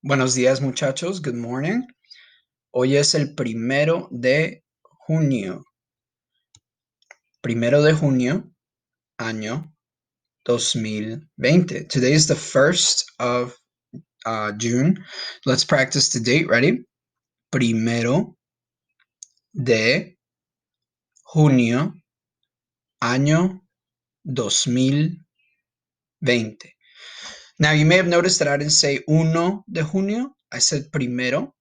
Buenos días, muchachos. Good morning. Hoy es el 1 de junio. 1 de junio, año 2020. Today is the 1st of June. Let's practice the date. Ready? 1 de junio, año 2020. Now, you may have noticed that I didn't say 1 de junio. I said primero,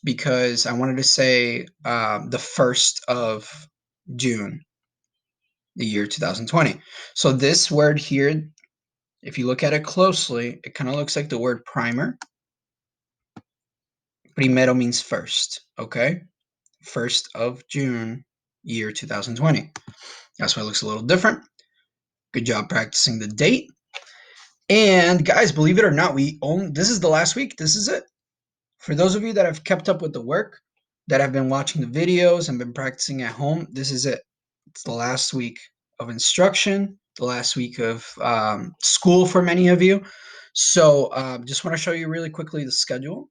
because I wanted to say the 1st of June, the year 2020. So this word here, if you look at it closely, it kind of looks like the word primer. Primero means first, okay? 1st of June, year 2020. That's why it looks a little different. Good job practicing the date. And guys, believe it or not, this is the last week. This is it. For those of you that have kept up with the work, that have been watching the videos and been practicing at home, this is it. It's the last week of instruction, the last week of school for many of you. So just want to show you really quickly the schedule.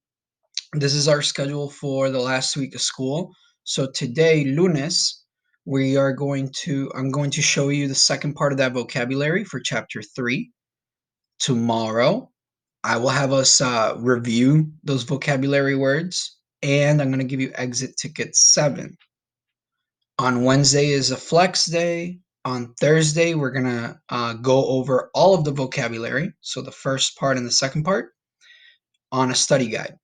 This is our schedule for the last week of school. So today, lunes, I'm going to show you the second part of that vocabulary for chapter 3. Tomorrow, I will have us review those vocabulary words, and I'm going to give you exit ticket 7. On Wednesday is a flex day. On Thursday, we're going to go over all of the vocabulary, so the first part and the second part, on a study guide.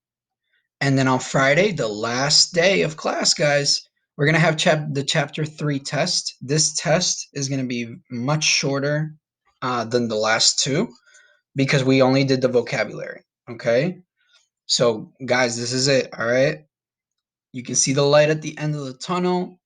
And then on Friday, the last day of class, guys, we're going to have the chapter 3 test. This test is going to be much shorter than the last two, because we only did the vocabulary, okay? So, guys, this is it, all right? You can see the light at the end of the tunnel.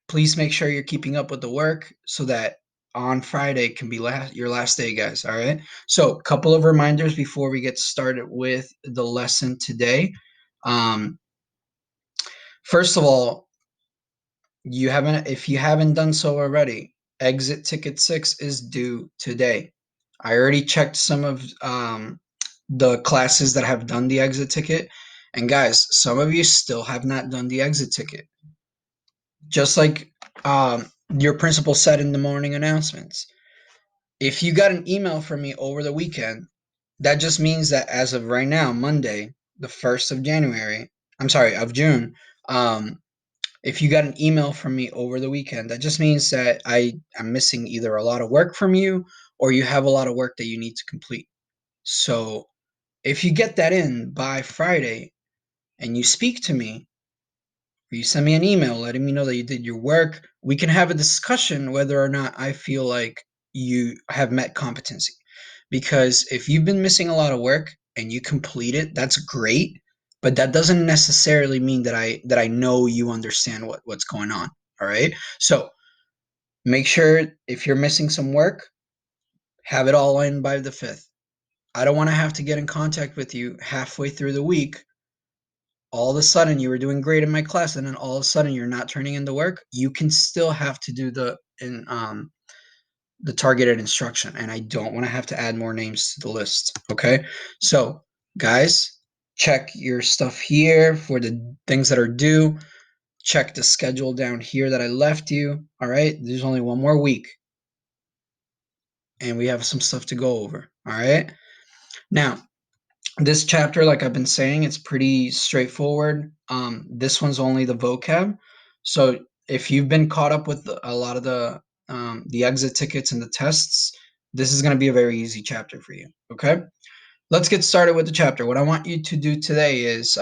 Please make sure you're keeping up with the work so that on Friday can be your last day, guys, all right? So, a couple of reminders before we get started with the lesson today. First of all, if you haven't done so already, exit ticket 6 is due today. I already checked some of the classes that have done the exit ticket, and guys, some of you still have not done the exit ticket. Just like your principal said in the morning announcements, if you got an email from me over the weekend, that just means that as of right now, Monday, the 1st of June, if you got an email from me over the weekend, that just means that I am missing either a lot of work from you, or you have a lot of work that you need to complete. So if you get that in by Friday and you speak to me, or you send me an email letting me know that you did your work, we can have a discussion whether or not I feel like you have met competency. Because if you've been missing a lot of work and you complete it, that's great, but that doesn't necessarily mean that I know you understand what's going on. All right? So make sure if you're missing some work, have it all in by the 5th. I don't want to have to get in contact with you halfway through the week. All of a sudden you were doing great in my class, and then all of a sudden you're not turning in the work. You can still have to do the targeted instruction, and I don't want to have to add more names to the list. Okay, so guys, check your stuff here for the things that are due. Check the schedule down here that I left you. All right, there's only one more week, and we have some stuff to go over. All right, now this chapter, like I've been saying, it's pretty straightforward. This one's only the vocab. So if you've been caught up with a lot of the exit tickets and the tests, this is going to be a very easy chapter for you. Okay, let's get started with the chapter. What I want you to do today is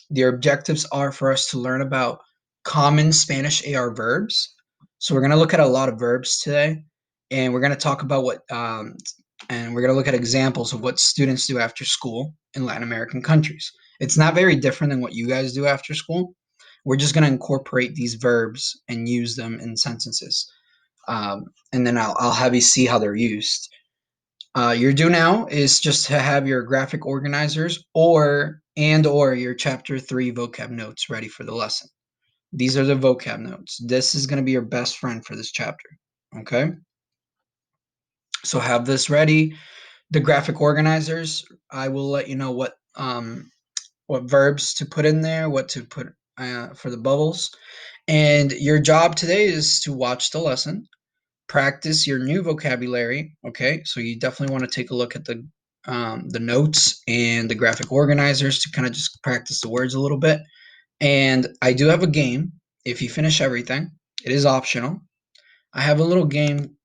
the objectives are for us to learn about common Spanish AR verbs. So we're going to look at a lot of verbs today, and we're going to talk about and we're going to look at examples of what students do after school in Latin American countries. It's not very different than what you guys do after school. We're just going to incorporate these verbs and use them in sentences. And then I'll have you see how they're used. Your due now is just to have your graphic organizers or your chapter 3 vocab notes ready for the lesson. These are the vocab notes. This is going to be your best friend for this chapter. Okay? So have this ready. The graphic organizers, I will let you know what um, what verbs to put in there, what to put for the bubbles. And your job today is to watch the lesson, practice your new vocabulary. Okay, so you definitely want to take a look at the notes and the graphic organizers to kind of just practice the words a little bit. And I do have a game. If you finish everything, it is optional. I have a little game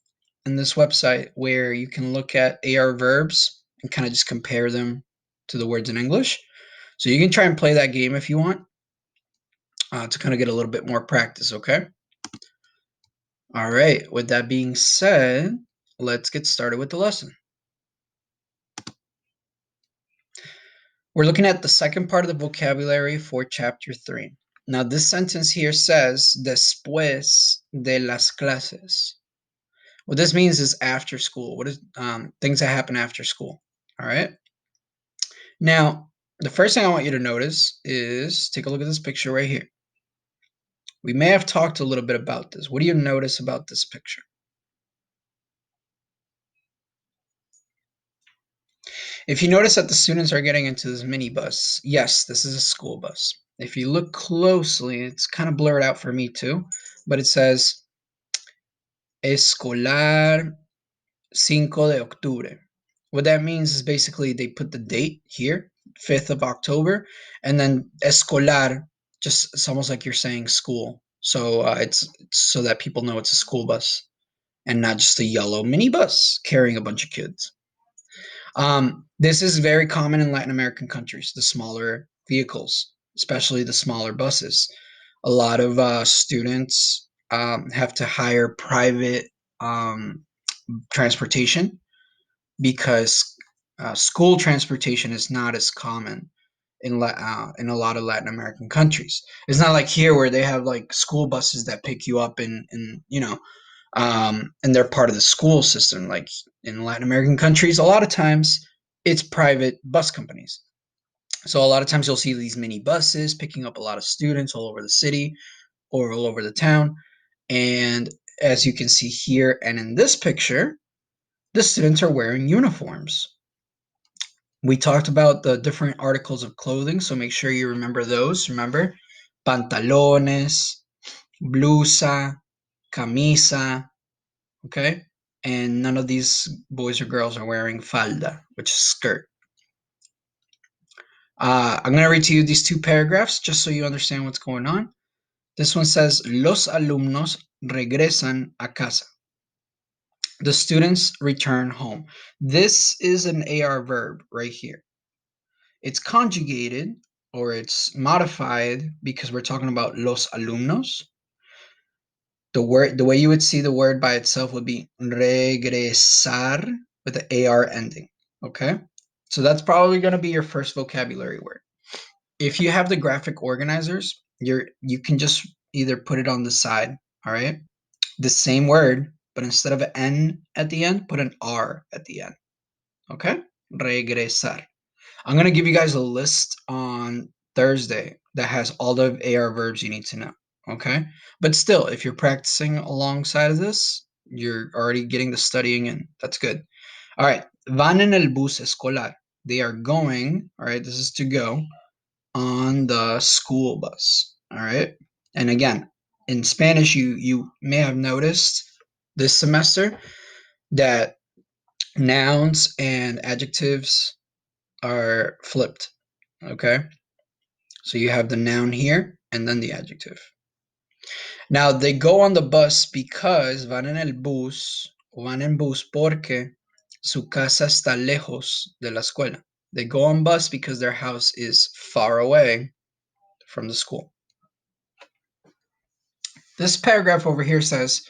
in this website where you can look at AR verbs and kind of just compare them to the words in English. So you can try and play that game if you want to kind of get a little bit more practice, okay? All right, with that being said, let's get started with the lesson. We're looking at the second part of the vocabulary for chapter 3. Now, this sentence here says, Después de las clases. What this means is after school. What is things that happen after school? All right. Now, the first thing I want you to notice is take a look at this picture right here. We may have talked a little bit about this. What do you notice about this picture? If you notice that the students are getting into this minibus, yes, this is a school bus. If you look closely, it's kind of blurred out for me too, but it says Escolar 5 de Octubre. What that means is basically they put the date here, 5th of October, and then Escolar, just it's almost like you're saying school. So it's so that people know it's a school bus and not just a yellow minibus carrying a bunch of kids. This is very common in Latin American countries, the smaller vehicles, especially the smaller buses. A lot of students have to hire private um, transportation because school transportation is not as common in a lot of Latin American countries. It's not like here where they have like school buses that pick you up and they're part of the school system. Like in Latin American countries, a lot of times it's private bus companies. So a lot of times you'll see these mini buses picking up a lot of students all over the city or all over the town. And as you can see here and in this picture, the students are wearing uniforms. We talked about the different articles of clothing, so make sure you remember those. Remember, pantalones, blusa, camisa, okay? And none of these boys or girls are wearing falda, which is skirt. I'm going to read to you these two paragraphs just so you understand what's going on. This one says, Los alumnos regresan a casa. The students return home. This is an AR verb right here. It's conjugated or it's modified because we're talking about los alumnos. The way you would see the word by itself would be regresar with the AR ending. Okay? So that's probably going to be your first vocabulary word. If you have the graphic organizers, you can just either put it on the side, all right? The same word, but instead of an N at the end, put an R at the end. Okay? Regresar. I'm going to give you guys a list on Thursday that has all the AR verbs you need to know. Okay? But still, if you're practicing alongside of this, you're already getting the studying in. That's good. All right. Van en el bus escolar. They are going, all right, this is to go, on the school bus. All right? And again, in Spanish, you may have noticed this semester that nouns and adjectives are flipped. Okay? So you have the noun here and then the adjective. Now they go on the bus because van en el bus, o van en bus porque su casa está lejos de la escuela. They go on bus because their house is far away from the school. This paragraph over here says,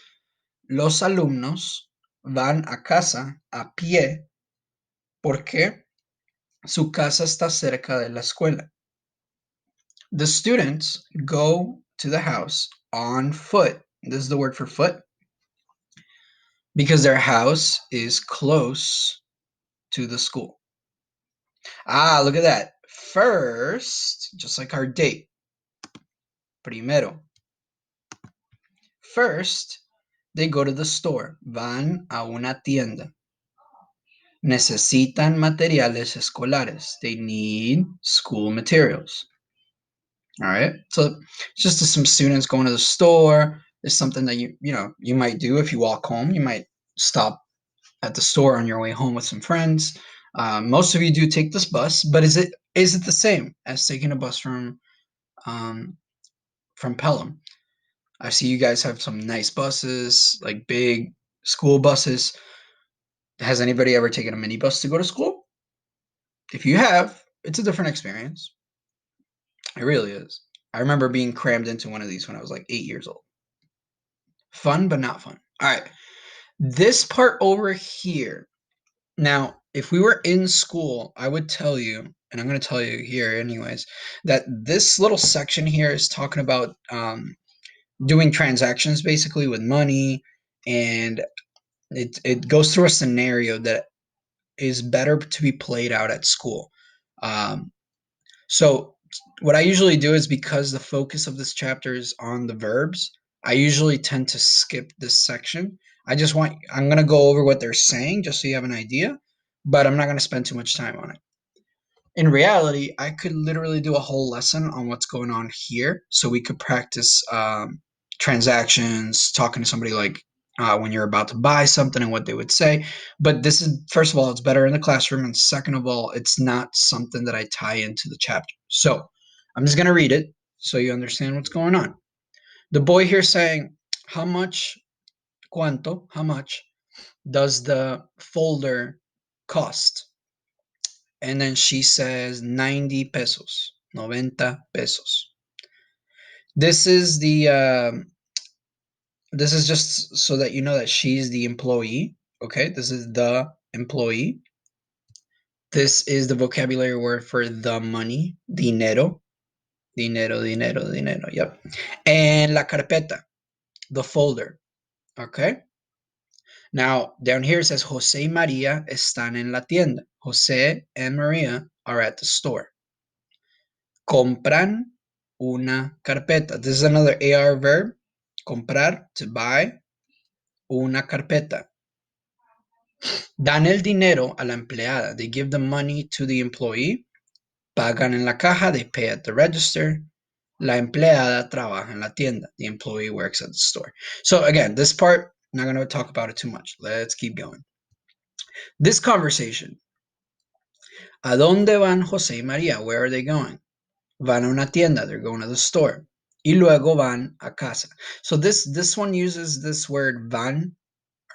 Los alumnos van a casa a pie porque su casa está cerca de la escuela. The students go to the house on foot. This is the word for foot because their house is close to the school. Ah, look at that. First, just like our date, primero. First, they go to the store. Van a una tienda. Necesitan materiales escolares. They need school materials. All right. So it's just some students going to the store. It's something that you might do if you walk home. You might stop at the store on your way home with some friends. Most of you do take this bus, but is it the same as taking a bus um, from Pelham? I see you guys have some nice buses, like big school buses. Has anybody ever taken a minibus to go to school? If you have, it's a different experience. It really is. I remember being crammed into one of these when I was like 8 years old. Fun, but not fun. All right. This part over here. Now, if we were in school, I would tell you, and I'm going to tell you here anyways, that this little section here is talking about doing transactions basically with money, and it goes through a scenario that is better to be played out at school. Um, so what I usually do is, because the focus of this chapter is on the verbs, I usually tend to skip this section. I'm going to go over what they're saying just so you have an idea, but I'm not going to spend too much time on it. In reality, I could literally do a whole lesson on what's going on here, so we could practice transactions, talking to somebody like when you're about to buy something and what they would say. But this is, first of all, it's better in the classroom, and second of all, it's not something that I tie into the chapter. So I'm just going to read it so you understand what's going on. The boy here saying, how much, cuánto, how much does the folder cost? And then she says 90 pesos, 90 pesos. This is this is just so that you know that she's the employee. Okay, this is the employee. This is the vocabulary word for the money, dinero, dinero, dinero, dinero. Yep. And la carpeta, the folder. Okay. Now down here it says Jose y María están en la tienda. Jose and Maria are at the store. Compran una carpeta. This is another AR verb. Comprar, to buy. Una carpeta. Dan el dinero a la empleada. They give the money to the employee. Pagan en la caja. They pay at the register. La empleada trabaja en la tienda. The employee works at the store. So again, this part, I'm not going to talk about it too much. Let's keep going. This conversation. ¿A dónde van José y María? Where are they going? Van a una tienda. They're going to the store. Y luego van a casa. So this one uses this word van,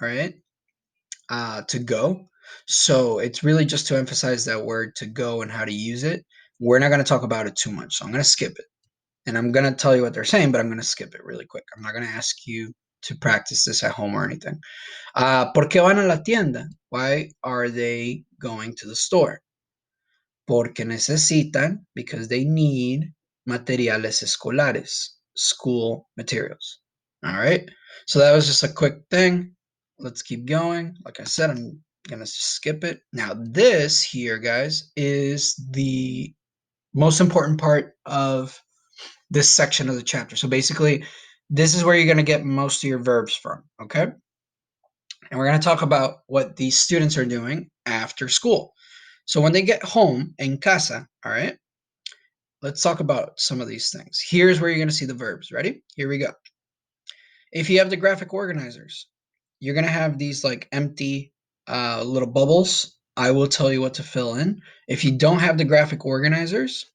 right? To go. So it's really just to emphasize that word to go and how to use it. We're not going to talk about it too much, so I'm going to skip it. And I'm going to tell you what they're saying, but I'm going to skip it really quick. I'm not going to ask you to practice this at home or anything. ¿Por qué van a la tienda? Why are they going to the store? Porque necesitan, because they need materiales escolares, school materials. All right. So that was just a quick thing. Let's keep going. Like I said, I'm going to skip it. Now, this here, guys, is the most important part of this section of the chapter. So basically, this is where you're going to get most of your verbs from. Okay. And we're going to talk about what these students are doing after school. So when they get home, en casa, all right, let's talk about some of these things. Here's where you're going to see the verbs. Ready? Here we go. If you have the graphic organizers, you're going to have these like empty little bubbles. I will tell you what to fill in. If you don't have the graphic organizers,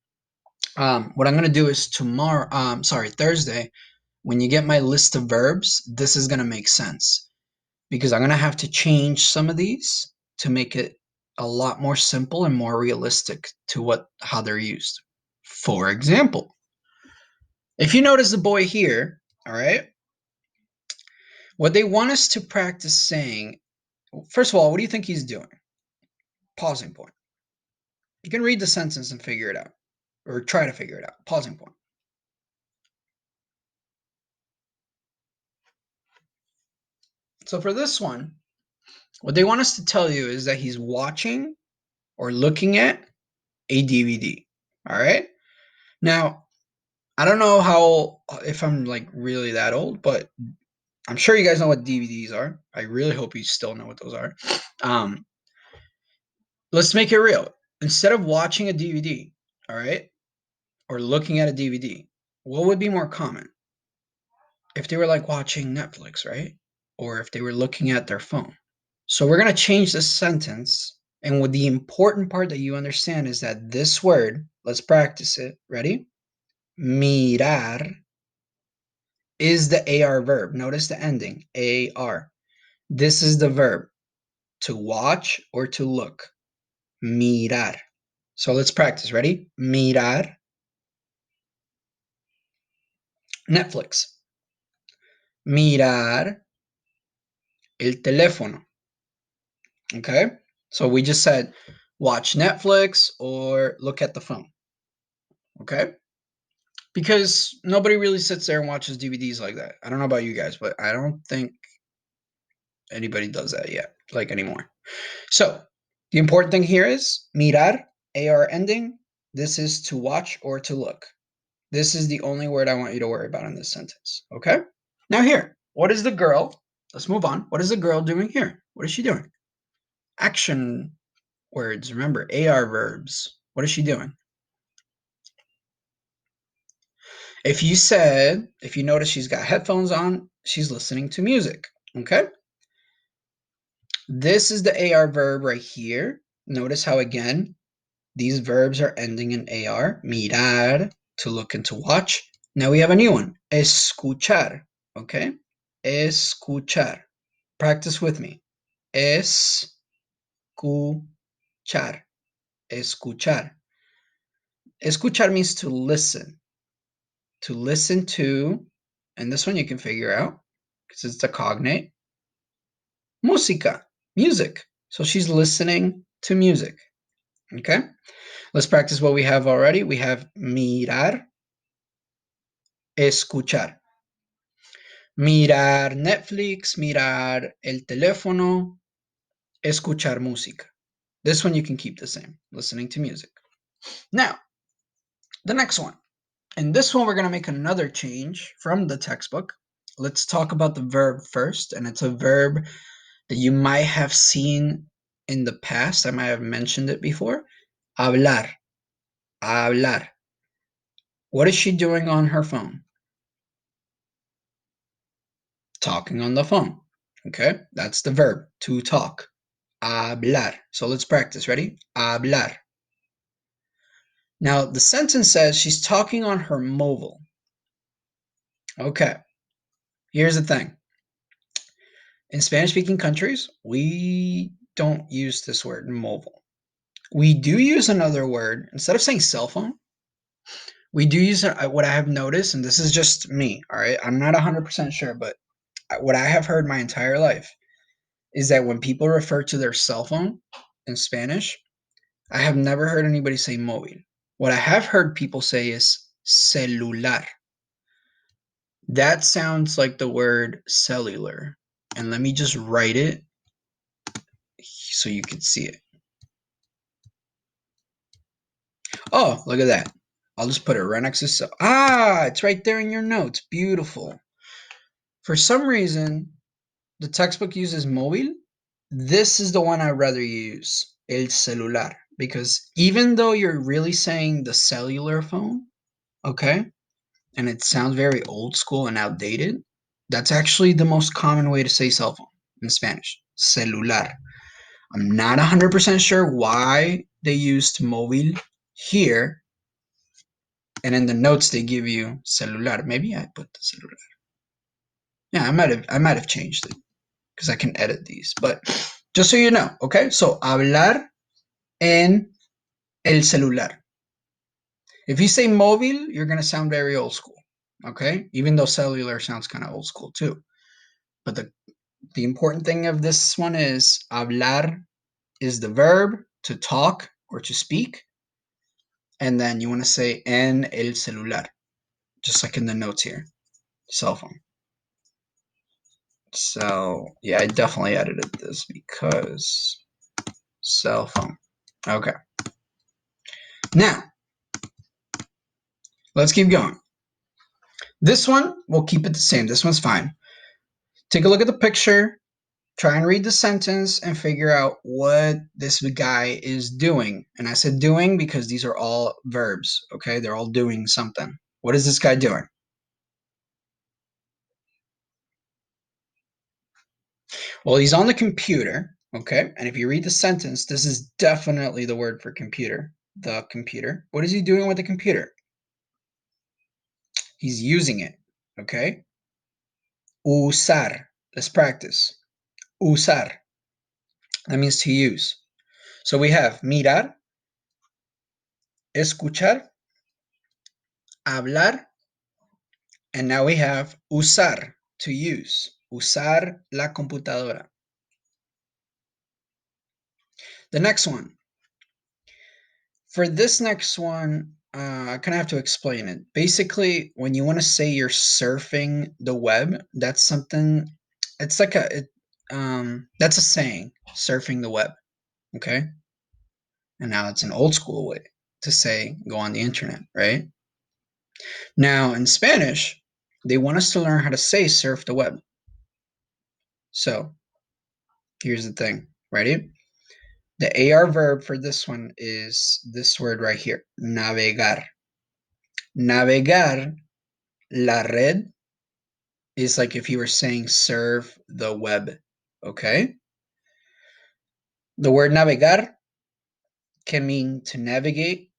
what I'm going to do is Thursday, when you get my list of verbs, this is going to make sense, because I'm going to have to change some of these to make it a lot more simple and more realistic to how they're used. For example, if you notice the boy here, all right, what they want us to practice saying, first of all, what do you think he's doing? Pausing point. You can read the sentence and figure it out, or try to figure it out. Pausing point. So for this one, what they want us to tell you is that he's watching or looking at a DVD. All right. Now, I don't know if I'm like really that old, but I'm sure you guys know what DVDs are. I really hope you still know what those are. let's make it real. Instead of watching a DVD, all right, or looking at a DVD, what would be more common? If they were like watching Netflix, right? Or if they were looking at their phone. So we're going to change this sentence. And what the important part that you understand is that this word, let's practice it. Ready? Mirar is the AR verb. Notice the ending, AR. This is the verb, to watch or to look. Mirar. So let's practice. Ready? Mirar Netflix. Mirar el teléfono. Okay? So we just said watch Netflix or look at the phone. Okay? Because nobody really sits there and watches DVDs like that. I don't know about you guys, but I don't think anybody does that yet, like anymore. So the important thing here is mirar, AR ending. This is to watch or to look. This is the only word I want you to worry about in this sentence. Okay? Now here, what is the girl? Let's move on. What is the girl doing here? What is she doing? Action words. Remember, AR verbs. What is she doing? If you notice she's got headphones on, she's listening to music. Okay? This is the AR verb right here. Notice how, again, these verbs are ending in AR. Mirar, to look and to watch. Now we have a new one. Escuchar. Okay? Escuchar. Practice with me. Escuchar. Escuchar. Escuchar means to listen. To listen to, and this one you can figure out because it's the cognate. Música, music. So she's listening to music. Okay? Let's practice what we have already. We have mirar, escuchar. Mirar Netflix, mirar el teléfono, escuchar música. This one you can keep the same, listening to music. Now, the next one. In this one, we're going to make another change from the textbook. Let's talk about the verb first, and it's a verb that you might have seen in the past. I might have mentioned it before. Hablar. Hablar. What is she doing on her phone? Talking on the phone. Okay, that's the verb, to talk. Hablar. So let's practice. Ready? Hablar. Now, the sentence says she's talking on her mobile. Okay, here's the thing. In Spanish-speaking countries, we don't use this word, mobile. We do use another word. Instead of saying cell phone, we do use what I have noticed, and this is just me, all right? I'm not 100% sure, but what I have heard my entire life is that when people refer to their cell phone in Spanish, I have never heard anybody say móvil. What I have heard people say is celular. That sounds like the word cellular. And let me just write it so you can see it. Oh, look at that. I'll just put it right next to cell. Ah, it's right there in your notes. Beautiful. For some reason, the textbook uses móvil. This is the one I'd rather use, el celular, because even though you're really saying the cellular phone, okay, and it sounds very old school and outdated, that's actually the most common way to say cell phone in Spanish, celular. I'm not 100% sure why they used móvil here, and in the notes they give you celular. Maybe I put the celular. Yeah, I might have changed it because I can edit these. But just so you know, okay? So hablar en el celular. If you say móvil, you're gonna sound very old school, okay? Even though cellular sounds kind of old school too. But the important thing of this one is hablar is the verb to talk or to speak. And then you want to say en el celular, just like in the notes here, cell phone. So yeah, I definitely edited this because cell phone. Okay. Now, let's keep going. This one, we'll keep it the same. This one's fine. Take a look at the picture Try and read the sentence and figure out what this guy is doing. And I said doing because these are all verbs, okay? They're all doing something. What is this guy doing? Well, he's on the computer, okay? And if you read the sentence, this is definitely the word for computer. The computer. What is he doing with the computer? He's using it, okay? Usar. Let's practice. Usar. That means to use. So we have mirar, escuchar, hablar, and now we have usar, to use. Usar la computadora. The next one. For this next one, I kind of have to explain it. Basically, when you want to say you're surfing the web, that's something, it's like that's a saying, surfing the web, okay? And now it's an old school way to say go on the internet, right? Now, in Spanish, they want us to learn how to say surf the web. So, here's the thing. Ready? The AR verb for this one is this word right here, navegar. Navegar, la red, is like if you were saying surf the web, okay? The word navegar can mean to navigate,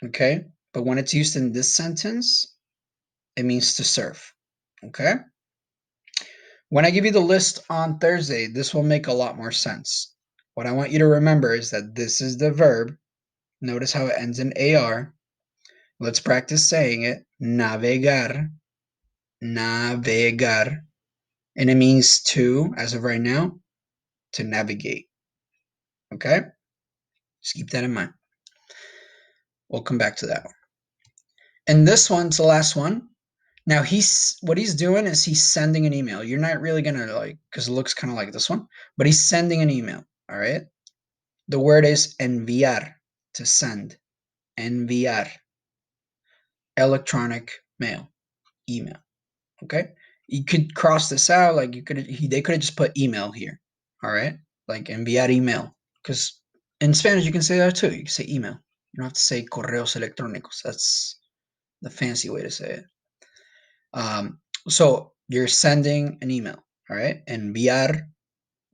okay? But when it's used in this sentence, it means to surf, okay? When I give you the list on Thursday, this will make a lot more sense. What I want you to remember is that this is the verb. Notice how it ends in AR. Let's practice saying it. Navegar. Navegar. And it means to, as of right now, to navigate. Okay? Just keep that in mind. We'll come back to that one. And this one's the last one. Now what he's doing is he's sending an email. You're not really gonna like, because it looks kind of like this one, but he's sending an email. All right. The word is enviar, to send. Enviar. Electronic mail. Email. Okay. You could cross this out, like they could have just put email here. All right. Like enviar email. Because in Spanish you can say that too. You can say email. You don't have to say correos electrónicos. That's the fancy way to say it. So you're sending an email, all right? Enviar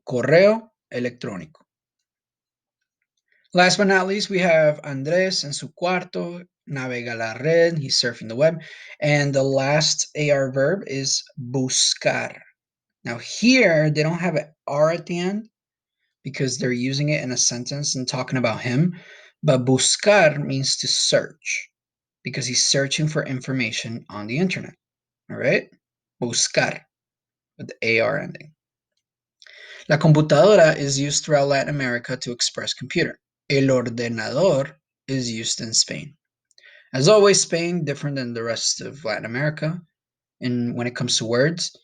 correo electrónico. Last but not least, we have Andrés en su cuarto, navega la red, he's surfing the web. And the last AR verb is buscar. Now here, they don't have an R at the end because they're using it in a sentence and talking about him. But buscar means to search because he's searching for information on the internet, all right? Buscar, with the AR ending. La computadora is used throughout Latin America to express computer. El ordenador is used in Spain. As always, Spain different than the rest of Latin America. And when it comes to words,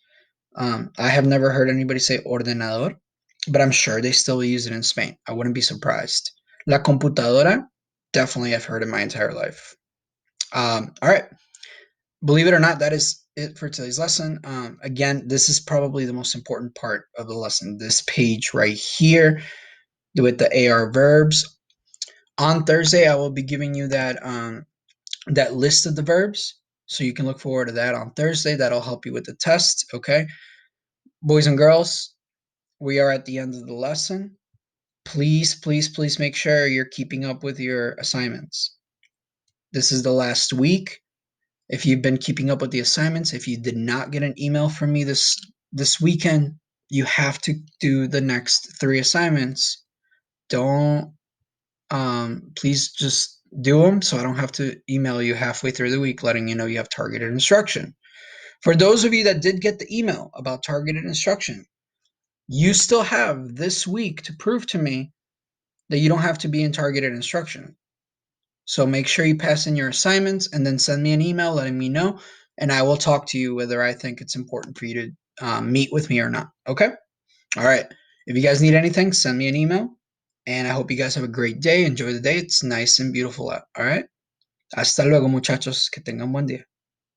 I have never heard anybody say ordenador, but I'm sure they still use it in Spain. I wouldn't be surprised. La computadora, definitely I've heard it my entire life. All right. Believe it or not, that is it for today's lesson. Again, this is probably the most important part of the lesson. This page right here with the AR verbs. On Thursday, I will be giving you that list of the verbs, so you can look forward to that on Thursday. That'll help you with the test. Okay, boys and girls, we are at the end of the lesson. Please, please, please make sure you're keeping up with your assignments. This is the last week. If you've been keeping up with the assignments, if you did not get an email from me this weekend, you have to do the next 3 assignments. Don't please just do them so I don't have to email you halfway through the week letting you know you have targeted instruction. For those of you that did get the email about targeted instruction, you still have this week to prove to me that you don't have to be in targeted instruction. So make sure you pass in your assignments and then send me an email letting me know, and I will talk to you whether I think it's important for you to meet with me or not. Okay? All right. If you guys need anything, send me an email. And I hope you guys have a great day. Enjoy the day. It's nice and beautiful out. All right. Hasta luego, muchachos. Que tengan buen día.